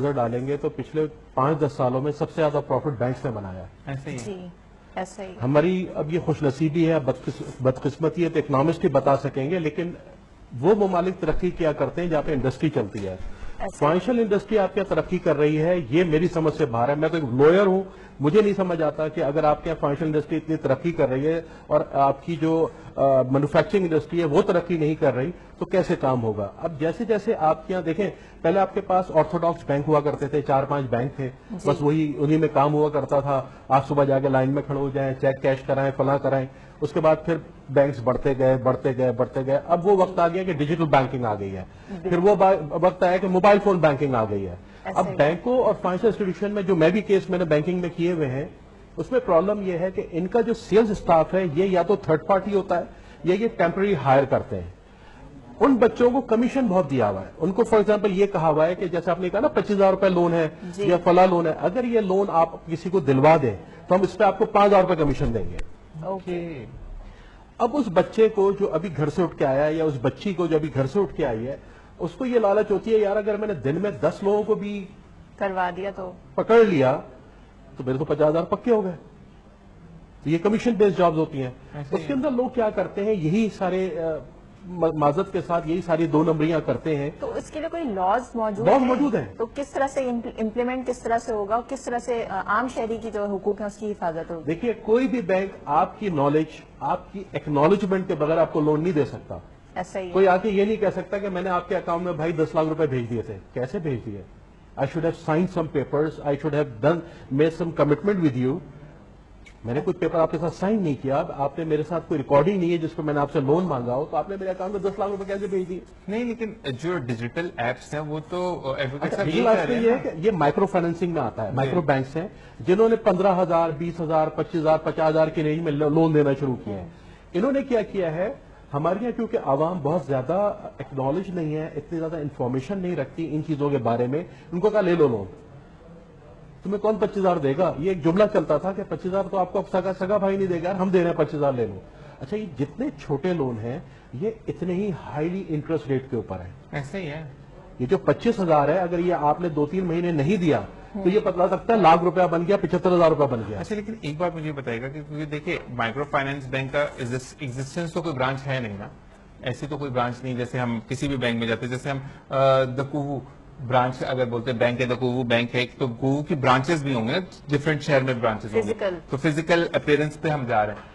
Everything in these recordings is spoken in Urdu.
نظر ڈالیں گے تو پچھلے 5-10 سالوں میں سب سے زیادہ پروفٹ بینکس نے بنایا ہے. ایسے ہی جی ایسا ہی. ہماری اب یہ خوش نصیبی ہے، بدقسمتی ہے تو اکنامسٹ ہی بتا سکیں گے، لیکن وہ ممالک ترقی کیا کرتے ہیں جہاں پہ انڈسٹری چلتی ہے. فائنینشیل انڈسٹری آپ کیا ترقی کر رہی ہے یہ میری سمجھ سے باہر ہے. میں تو ایک لوئر ہوں، مجھے نہیں سمجھ آتا کہ اگر آپ کے فائنینشیل انڈسٹری اتنی ترقی کر رہی ہے اور آپ کی جو مینوفیکچرنگ انڈسٹری ہے وہ ترقی نہیں کر رہی تو کیسے کام ہوگا. اب جیسے جیسے آپ کے یہاں دیکھیں، پہلے آپ کے پاس آرتھوڈاکس بینک ہوا کرتے تھے، 4-5 بینک تھے، بس وہی انہی میں کام ہوا کرتا تھا. آپ صبح جا کے لائن میں کھڑے ہو جائیں، چیک کیش کرائیں، فلاں کرائیں. اس کے بعد پھر بینکس بڑھتے گئے. اب وہ وقت آ گیا کہ ڈیجیٹل بینکنگ آ گئی ہے. پھر وہ وقت آیا کہ موبائل فون بینکنگ آ گئی ہے. اب بینکوں اور فائنینشیل انسٹیٹیوشن میں جو میں بھی کیس میں نے بینکنگ میں کیے ہوئے ہیں، اس میں پرابلم یہ ہے کہ ان کا جو سیلز اسٹاف ہے یہ یا تو تھرڈ پارٹی ہوتا ہے یا یہ ٹیمپرری ہائر کرتے ہیں. ان بچوں کو کمیشن بہت دیا ہوا ہے. ان کو فار ایگزامپل یہ کہا ہوا ہے کہ جیسے آپ نے کہا نا 25,000 روپے لون ہے یا فلاں لون ہے، اگر یہ لون آپ کسی کو دلوا دیں تو ہم اس پہ آپ کو 5,000 روپے کمیشن دیں گے. اوکے. اب اس بچے کو جو ابھی گھر سے اٹھ کے آیا ہے یا اس بچی کو جو ابھی گھر سے اٹھ کے آئی ہے، اس کو یہ لالچ ہوتی ہے یار اگر میں نے دن میں 10 لوگوں کو بھی کروا دیا تو پکڑ لیا تو میرے تو 50,000 پکے ہو گئے. تو یہ کمیشن بیس جابز ہوتی ہیں. اس کے اندر لوگ کیا کرتے ہیں، یہی سارے معذرت کے ساتھ یہی ساری 2 نمبریاں کرتے ہیں. تو اس کے لیے کوئی لاز موجود ہیں. تو کس طرح سے امپلیمنٹ کس طرح سے ہوگا اور کس طرح سے عام شہری کی جو حقوق ہیں اس کی حفاظت ہوگی؟ دیکھیے کوئی بھی بینک آپ کی نالج، آپ کی ایکنالجمنٹ کے بغیر آپ کو لون نہیں دے سکتا. ایسا ہی کوئی آ کے یہ نہیں کہہ سکتا کہ میں نے آپ کے اکاؤنٹ میں بھائی 10 لاکھ روپے بھیج دیے تھے. کیسے بھیج دیے؟ I should have signed some papers, I should have made some commitment with you. میں نے کوئی پیپر آپ کے ساتھ سائن نہیں کیا، آپ نے میرے ساتھ کوئی ریکارڈنگ نہیں ہے جس پہ میں نے آپ سے لون مانگا ہو، تو آپ نے میرے اکاؤنٹ میں 10 لاکھ روپے کیسے بھیج دیے؟ نہیں، لیکن جو ڈیجیٹل ایپس ہیں وہ تو ڈیجیٹل ایپس میں یہ ہے کہ یہ مائکرو فائنینسنگ میں آتا ہے. مائکرو بینکس ہیں جنہوں نے 15,000 20,000 25,000 50,000 کی رینج میں لون دینا شروع کیا ہے. انہوں نے کیا ہے، ہمارے یہاں کیونکہ عوام بہت زیادہ ایکنالج نہیں ہے، اتنی زیادہ انفارمیشن نہیں رکھتی ان چیزوں کے بارے میں، ان کو کہا لے لو لون. تمہیں کون 25,000 دے گا؟ یہ ایک جملہ چلتا تھا کہ 25,000 تو آپ کو سگا بھائی نہیں دے گا، ہم دے رہے ہیں 25,000 لے لو. اچھا یہ جتنے چھوٹے لون ہیں یہ اتنے ہی ہائیلی انٹرسٹ ریٹ کے اوپر ہیں. ایسے ہی ہے. یہ جو 25,000 ہے اگر یہ آپ نے 2-3 مہینے نہیں دیا تو یہ پتلا سکتا ہے لاکھ روپیہ بن گیا، 75,000 روپیہ بن گیا. اچھا لیکن ایک بات مجھے بتائے گا کہ کیونکہ دیکھیں مائکرو فائنانس بینک کا ایگزسٹنس تو کوئی برانچ ہے نہیں نا، ایسی تو کوئی برانچ نہیں. جیسے ہم کسی بھی بینک میں جاتے ہیں، جیسے ہم دکوو برانچ اگر بولتے ہیں بینک ہے، دکوو بینک ہے، تو گو کی برانچز بھی ہوں گے، ڈفرینٹ شہر میں برانچز ہوں گے، تو فزیکل اپیرنس پہ ہم جا رہے ہیں.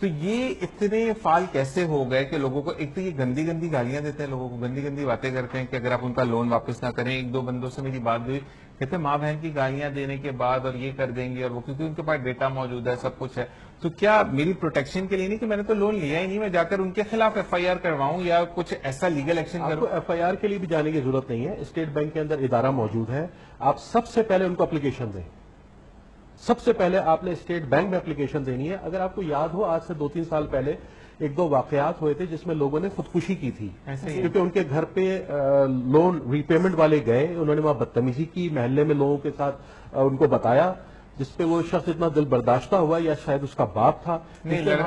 تو یہ اتنے فعال کیسے ہو گئے کہ لوگوں کو ایک تو یہ گندی گندی گالیاں دیتے ہیں، لوگوں کو گندی گندی باتیں کرتے ہیں کہ اگر آپ ان کا لون واپس نہ کریں. 1-2 بندوں سے میری بات ہوئی، کہتے ہیں ماں بہن کی گالیاں دینے کے بعد اور یہ کر دیں گے اور وہ، کیونکہ ان کے پاس ڈیٹا موجود ہے، سب کچھ ہے. تو کیا میری پروٹیکشن کے لیے نہیں کہ میں نے تو لون لیا ہی نہیں، میں جا کر ان کے خلاف FIR کرواؤں یا کچھ ایسا لیگل ایکشن آپ کروں؟ کو FIR کے لیے بھی جانے کی ضرورت نہیں ہے. اسٹیٹ بینک کے اندر ادارہ موجود ہے. آپ سب سے پہلے ان کو اپلیکیشن دیں. سب سے پہلے آپ نے اسٹیٹ بینک میں اپلیکیشن دینی ہے. اگر آپ کو یاد ہو آج سے 2-3 سال پہلے 1-2 واقعات ہوئے تھے جس میں لوگوں نے خودکشی کی تھی کیونکہ ان کے گھر پہ لون ری پیمنٹ والے گئے، انہوں نے وہاں بدتمیزی کی، محلے میں لوگوں کے ساتھ ان کو بتایا، جس پہ وہ شخص اتنا دل برداشتہ ہوا یا شاید اس کا باپ تھا،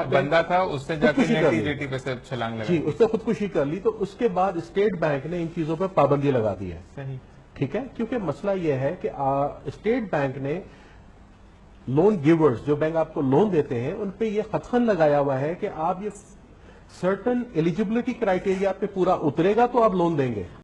بندہ تھا، اس سے جا کے نیٹی پہ سے چھلانگ لگا. جی اس نے خودکشی کر لی. تو اس کے بعد اسٹیٹ بینک نے ان چیزوں پہ پابندی لگا دی ہے. صحیح. ٹھیک ہے، کیونکہ مسئلہ یہ ہے کہ اسٹیٹ بینک نے لون گیورز جو بینک آپ کو لون دیتے ہیں ان پہ یہ خطخن لگایا ہوا ہے کہ آپ یہ سرٹن ایلیجبلٹی کرائیٹیریا پہ پورا اترے گا تو آپ لون دیں گے.